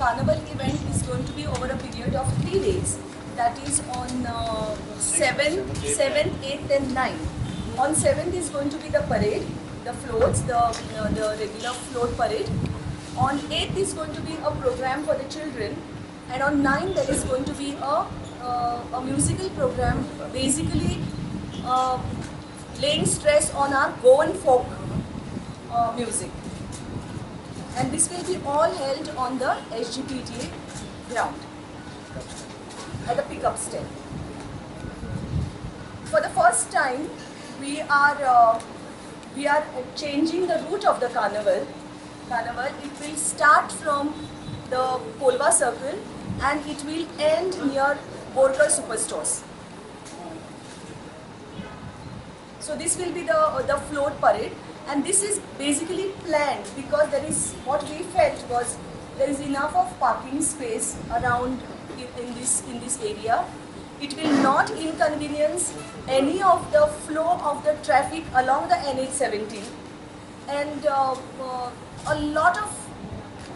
carnival event is going to be over a period of 3 days. That is on 7th, 8th and 9th. On 7th is going to be the parade, the floats, the regular float parade. On 8th is going to be a program for the children, and on 9th there is going to be a musical program, basically laying stress on our Goan folk music. And this will be all held on the SGPTA ground at the pickup stand. For the first time, we are changing the route of the carnival. It will start from the Polwa Circle and it will end near Borkar Superstores. So this will be the float parade, and this is basically planned because there is, what we felt was there is enough of parking space around in this area. It will not inconvenience any of the flow of the traffic along the NH17, and a lot of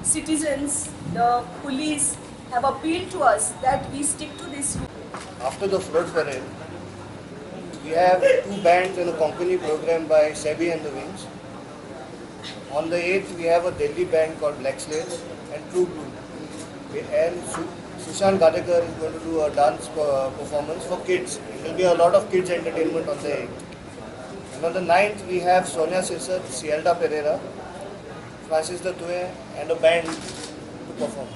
citizens, the police have appealed to us that we stick to this route. After the float parade, we have 2 bands and a Konkani program by Sebi and the Wings. On the 8th, we have a Delhi band called Black Slaves and True Blue. And Sushant Gadekar is going to do a dance performance for kids. There will be a lot of kids entertainment on the 8th. And on the 9th, we have Sonia Sisat, Cielda Pereira, Francis Datue and a band to perform.